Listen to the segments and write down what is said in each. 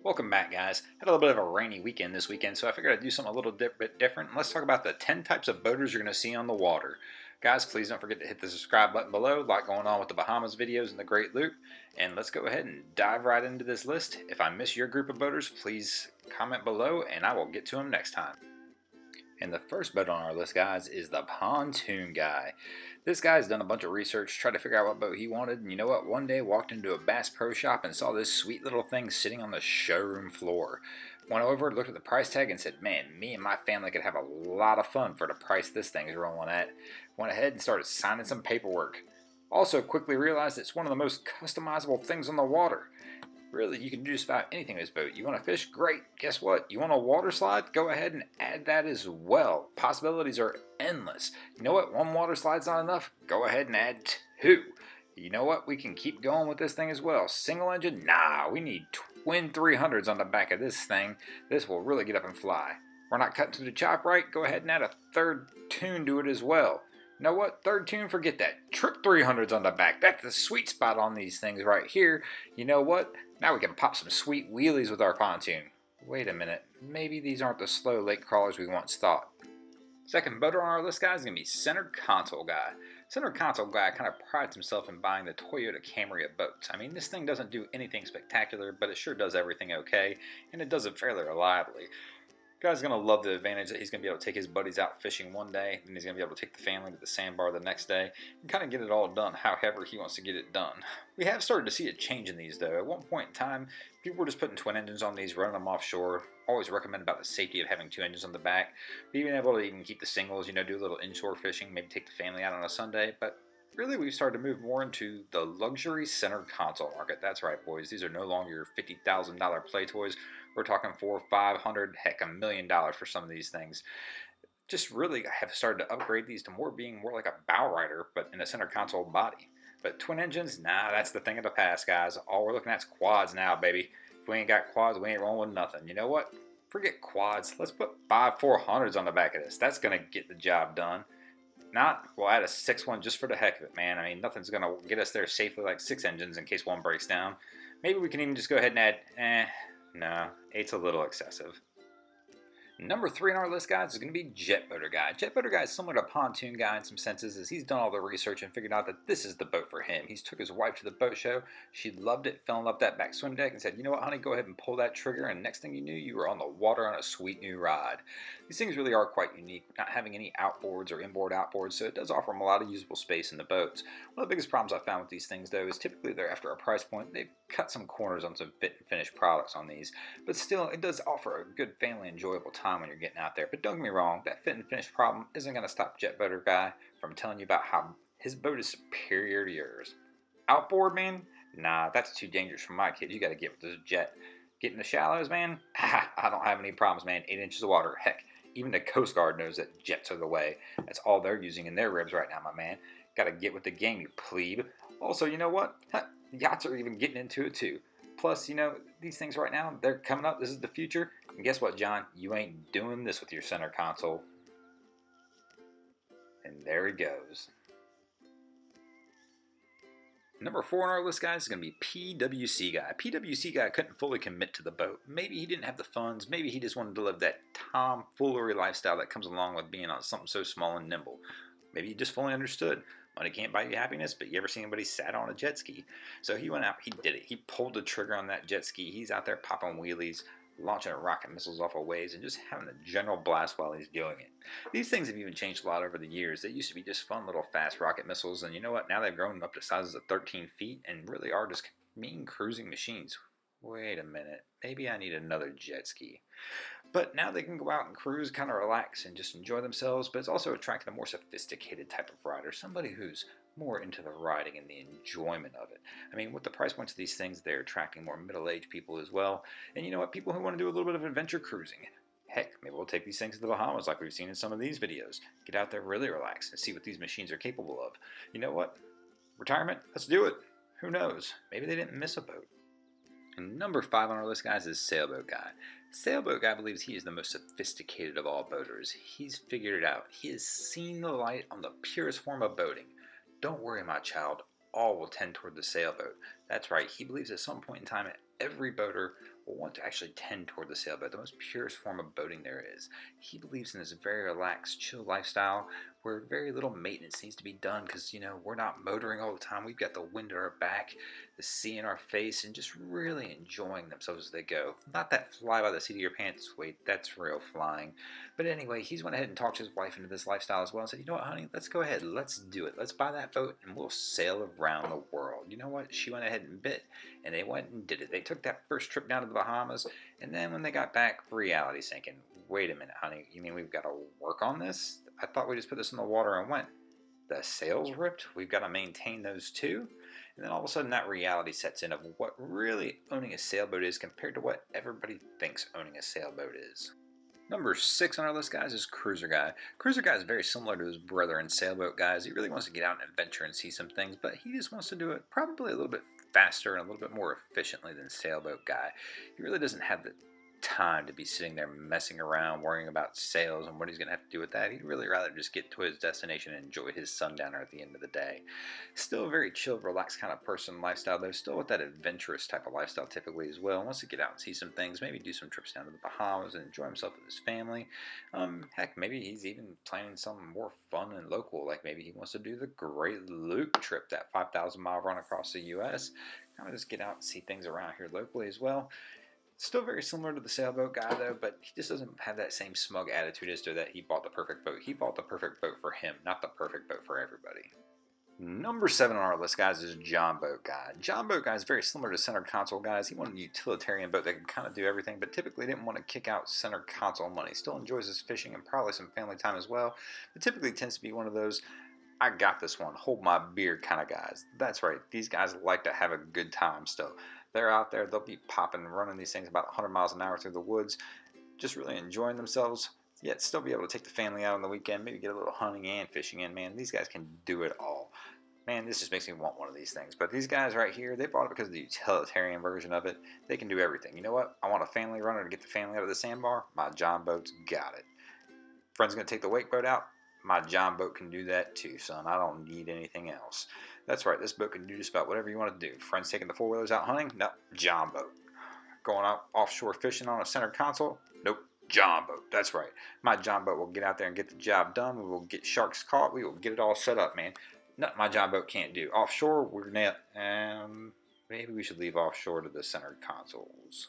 Welcome back, guys. Had a little bit of a rainy weekend this weekend, so I figured I'd do something a little bit different. Let's talk about the 10 types of boaters you're going to see on the water. Guys, please don't forget to hit the subscribe button below. A lot going on with the Bahamas videos and the Great Loop. And let's go ahead and dive right into this list. If I miss your group of boaters, please comment below and I will get to them next time. And the first boat on our list, guys, is the Pontoon guy. This guy's done a bunch of research, tried to figure out what boat he wanted, and you know what? One day walked into a Bass Pro Shop and saw this sweet little thing sitting on the showroom floor. Went over, looked at the price tag, and said, man, me and my family could have a lot of fun for the price this thing is rolling at. Went ahead and started signing some paperwork. Also quickly realized it's one of the most customizable things on the water. Really, you can do just about anything with this boat. You want to fish? Great. Guess what? You want a water slide? Go ahead and add that as well. Possibilities are endless. You know what? One water slide's not enough? Go ahead and add two. You know what? We can keep going with this thing as well. Single engine? Nah, we need twin 300s on the back of this thing. This will really get up and fly. We're not cutting to the chop right? Go ahead and add a third tune to it as well. You know what? Third tune, forget that. Trip 300s on the back. That's the sweet spot on these things right here. You know what? Now we can pop some sweet wheelies with our pontoon. Wait a minute, maybe these aren't the slow lake crawlers we once thought. Second boater on our list, guys, is going to be Center Console Guy. Center Console Guy kind of prides himself in buying the Toyota Camry of boats. I mean, this thing doesn't do anything spectacular, but it sure does everything okay, and it does it fairly reliably. Guy's going to love the advantage that he's going to be able to take his buddies out fishing one day, and he's going to be able to take the family to the sandbar the next day, and kind of get it all done however he wants to get it done. We have started to see a change in these, though. At one point in time, people were just putting twin engines on these, running them offshore. Always recommend about the safety of having two engines on the back. Being able to even keep the singles, you know, do a little inshore fishing, maybe take the family out on a Sunday, but really, we've started to move more into the luxury center console market. That's right, boys. These are no longer your $50,000 play toys. We're talking $400, $500, heck, $1 million for some of these things. Just really have started to upgrade these to being more like a bow rider, but in a center console body. But twin engines, nah, that's the thing of the past, guys. All we're looking at is quads now, baby. If we ain't got quads, we ain't rolling with nothing. You know what? Forget quads. Let's put 5 400s on the back of this. That's going to get the job done. Not, we'll add a 6th one just for the heck of it, man. I mean, nothing's going to get us there safely like 6 engines in case one breaks down. Maybe we can even just go ahead and add, no, 8's a little excessive. Number 3 on our list, guys, is going to be JETBOATER Guy. JETBOATER Guy is similar to Pontoon Guy in some senses, as he's done all the research and figured out that this is the boat for him. He's took his wife to the boat show. She loved it, fell in love with that back swim deck, and said, you know what, honey, go ahead and pull that trigger, and next thing you knew, you were on the water on a sweet new ride. These things really are quite unique, not having any outboards or inboard outboards, so it does offer them a lot of usable space in the boats. One of the biggest problems I've found with these things, though, is typically they're after a price point. They've cut some corners on some fit and finish products on these, but still, it does offer a good family enjoyable time when you're getting out there. But don't get me wrong, that fit and finish problem isn't going to stop JETBOATER Guy from telling you about how his boat is superior to yours. Outboard, man? Nah, that's too dangerous for my kids. You got to get with this jet. Get in the shallows, man? I don't have any problems, man. 8 inches of water. Heck, even the Coast Guard knows that jets are the way. That's all they're using in their ribs right now, my man. Got to get with the game, you plebe. Also, you know what? Yachts are even getting into it, too. Plus, you know, these things right now, they're coming up. This is the future. And guess what, John? You ain't doing this with your center console. And there he goes. Number 4 on our list, guys, is going to be PWC Guy. PWC Guy couldn't fully commit to the boat. Maybe he didn't have the funds. Maybe he just wanted to live that tomfoolery lifestyle that comes along with being on something so small and nimble. Maybe he just fully understood. Money can't buy you happiness, but you ever seen anybody sat on a jet ski? So he went out, he did it. He pulled the trigger on that jet ski. He's out there popping wheelies, launching rocket missiles off of waves, and just having a general blast while he's doing it. These things have even changed a lot over the years. They used to be just fun little fast rocket missiles, and you know what? Now they've grown up to sizes of 13 feet and really are just mean cruising machines. Wait a minute, maybe I need another jet ski. But now they can go out and cruise, kind of relax and just enjoy themselves, but it's also attracting a more sophisticated type of rider, somebody who's more into the riding and the enjoyment of it. I mean, with the price points of these things, they're attracting more middle-aged people as well. And you know what? People who want to do a little bit of adventure cruising. Heck, maybe we'll take these things to the Bahamas like we've seen in some of these videos. Get out there, really relax, and see what these machines are capable of. You know what? Retirement? Let's do it. Who knows? Maybe they didn't miss a boat. And number 5 on our list, guys, is Sailboat Guy. Sailboat Guy believes he is the most sophisticated of all boaters. He's figured it out. He has seen the light on the purest form of boating. Don't worry, my child. All will tend toward the sailboat. That's right. He believes at some point in time every boater will want to actually tend toward the sailboat, the most purest form of boating there is. He believes in this very relaxed, chill lifestyle where very little maintenance needs to be done because, we're not motoring all the time. We've got the wind at our back, the sea in our face, and just really enjoying themselves as they go. Not that fly by the seat of your pants weight, that's real flying. But anyway, he's went ahead and talked his wife into this lifestyle as well and said, you know what, honey, let's go ahead, let's do it. Let's buy that boat and we'll sail around the world. You know what? She went ahead and bit, and they went and did it. They took that first trip down to the Bahamas, and then when they got back, reality sinking. Wait a minute, honey, you mean we've got to work on this? I thought we just put this in the water and went. The sails ripped? We've got to maintain those too? And then all of a sudden that reality sets in of what really owning a sailboat is compared to what everybody thinks owning a sailboat is. Number 6 on our list, guys, is Cruiser Guy. Cruiser Guy is very similar to his brother and Sailboat Guys. He really wants to get out and adventure and see some things, but he just wants to do it probably a little bit faster and a little bit more efficiently than Sailboat Guy. He really doesn't have the time to be sitting there messing around worrying about sails and what he's going to have to do with that. He'd really rather just get to his destination and enjoy his sundowner at the end of the day. Still a very chilled, relaxed kind of person lifestyle, though still with that adventurous type of lifestyle typically as well. Wants to get out and see some things, maybe do some trips down to the Bahamas and enjoy himself with his family. Heck, maybe he's even planning something more fun and local, like maybe he wants to do the Great Loop trip, that 5,000-mile run across the U.S. Kind of just get out and see things around here locally as well. Still very similar to the Sailboat Guy, though, but he just doesn't have that same smug attitude as to that he bought the perfect boat. He bought the perfect boat for him, not the perfect boat for everybody. Number 7 on our list, guys, is John Boat Guy. John Boat Guy is very similar to Center Console guys. He wanted a utilitarian boat that can kind of do everything, but typically didn't want to kick out Center Console money. Still enjoys his fishing and probably some family time as well, but typically tends to be one of those, I got this one, hold my beer kind of guys. That's right, these guys like to have a good time still. They're out there, they'll be popping, running these things about 100 miles an hour through the woods, just really enjoying themselves, yet still be able to take the family out on the weekend, maybe get a little hunting and fishing in. Man, these guys can do it all. Man, this just makes me want one of these things. But these guys right here, they bought it because of the utilitarian version of it. They can do everything. You know what? I want a family runner to get the family out of the sandbar. My John Boat's got it. Friend's going to take the wake boat out. My John Boat can do that too, son. I don't need anything else. That's right, this boat can do just about whatever you want to do. Friends taking the four-wheelers out hunting? Nope, John Boat. Going out offshore fishing on a Center Console? Nope, John Boat. That's right. My John Boat will get out there and get the job done. We will get sharks caught. We will get it all set up, man. Nothing my John Boat can't do. Offshore, we're net. Maybe we should leave offshore to the Center Consoles.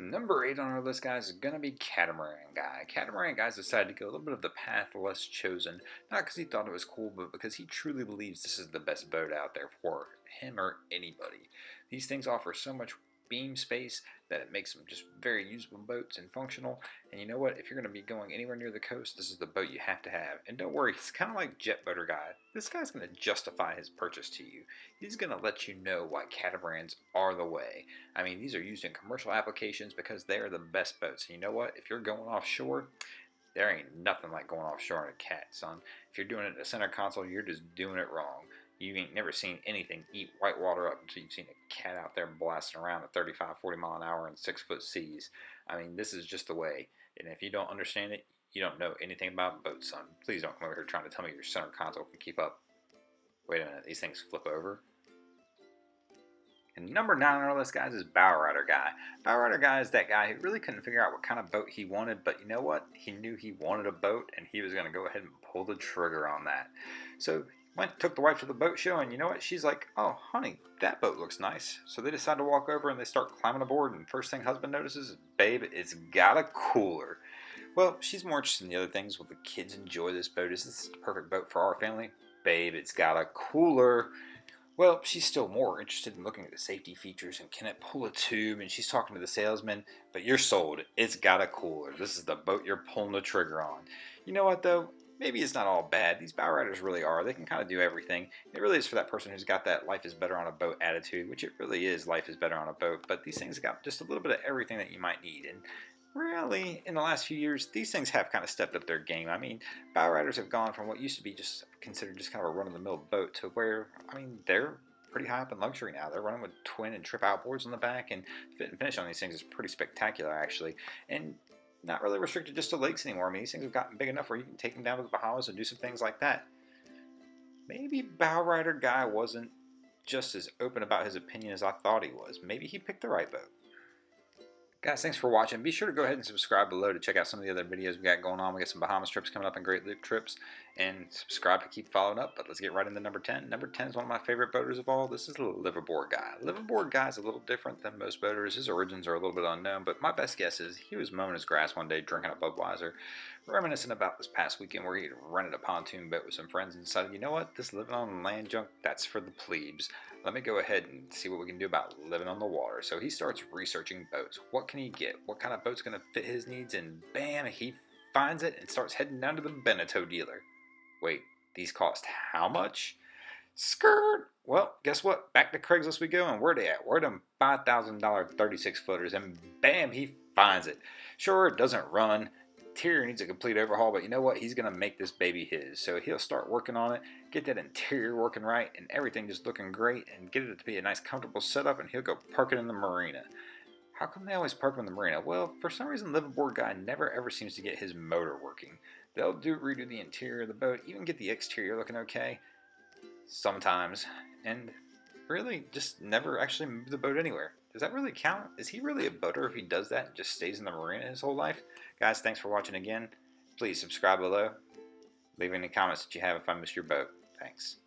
Number 8 on our list, guys, is going to be Catamaran Guy. Catamaran Guy's decided to go a little bit of the path less chosen, not because he thought it was cool, but because he truly believes this is the best boat out there for him or anybody. These things offer so much beam space that it makes them just very usable boats and functional. And you know what? If you're going to be going anywhere near the coast, this is the boat you have to have. And don't worry, he's kind of like JETBOATER Guy. This guy's going to justify his purchase to you. He's going to let you know why catamarans are the way. I mean, these are used in commercial applications because they are the best boats. And you know what? If you're going offshore, there ain't nothing like going offshore in a cat, son. If you're doing it in a Center Console, you're just doing it wrong. You ain't never seen anything eat white water up until you've seen a cat out there blasting around at 35, 40 mile an hour in 6-foot seas. I mean, this is just the way. And if you don't understand it, you don't know anything about boats, son. Please don't come over here trying to tell me your Center Console can keep up. Wait a minute, these things flip over. And number 9 on our list, guys, is Bow Rider Guy. Bow Rider Guy is that guy who really couldn't figure out what kind of boat he wanted, but you know what? He knew he wanted a boat, and he was going to go ahead and pull the trigger on that. So took the wife to the boat show, and you know what? She's like, oh, honey, that boat looks nice. So they decide to walk over, and they start climbing aboard, and first thing husband notices is, babe, it's got a cooler. Well, she's more interested in the other things. Will the kids enjoy this boat? Is this the perfect boat for our family? Babe, it's got a cooler. Well, she's still more interested in looking at the safety features and can it pull a tube, and she's talking to the salesman, but you're sold. It's got a cooler. This is the boat you're pulling the trigger on. You know what, though? Maybe it's not all bad. These bow riders really are. They can kind of do everything. It really is for that person who's got that life is better on a boat attitude, which it really is, life is better on a boat. But these things got just a little bit of everything that you might need. And really, in the last few years, these things have kind of stepped up their game. I mean, bow riders have gone from what used to be just considered just kind of a run-of-the-mill boat to where, I mean, they're pretty high up in luxury now. They're running with twin and trip outboards on the back, and fit and finish on these things is pretty spectacular, actually. And not really restricted just to lakes anymore. I mean, these things have gotten big enough where you can take them down to the Bahamas and do some things like that. Maybe Bow Rider Guy wasn't just as open about his opinion as I thought he was. Maybe he picked the right boat. Guys, thanks for watching. Be sure to go ahead and subscribe below to check out some of the other videos we got going on. We got some Bahamas trips coming up and Great Lake trips. And subscribe to keep following up. But let's get right into number 10. Number 10 is one of my favorite boaters of all. This is the liveaboard guy. Liveaboard guy is a little different than most boaters. His origins are a little bit unknown, but my best guess is he was mowing his grass one day, drinking a Budweiser, reminiscing about this past weekend where he rented a pontoon boat with some friends and decided, you know what, this living on land junk, that's for the plebes. Let me go ahead and see what we can do about living on the water. So he starts researching boats. What can he get? What kind of boat's going to fit his needs? And bam, he finds it and starts heading down to the Beneteau dealer. Wait, these cost how much? Skirt! Well, guess what? Back to Craigslist we go, and where they at? Where them $5,000 36 footers? And bam, he finds it. Sure, it doesn't run. Interior needs a complete overhaul, but you know what? He's going to make this baby his. So he'll start working on it, get that interior working right, and everything just looking great, and get it to be a nice, comfortable setup, and he'll go park it in the marina. How come they always park them in the marina? Well, for some reason, liveaboard guy never ever seems to get his motor working. They'll redo the interior of the boat, even get the exterior looking okay, sometimes, and really just never actually move the boat anywhere. Does that really count? Is he really a boater if he does that and just stays in the marina his whole life? Guys, thanks for watching again. Please subscribe below. Leave any comments that you have if I missed your boat. Thanks.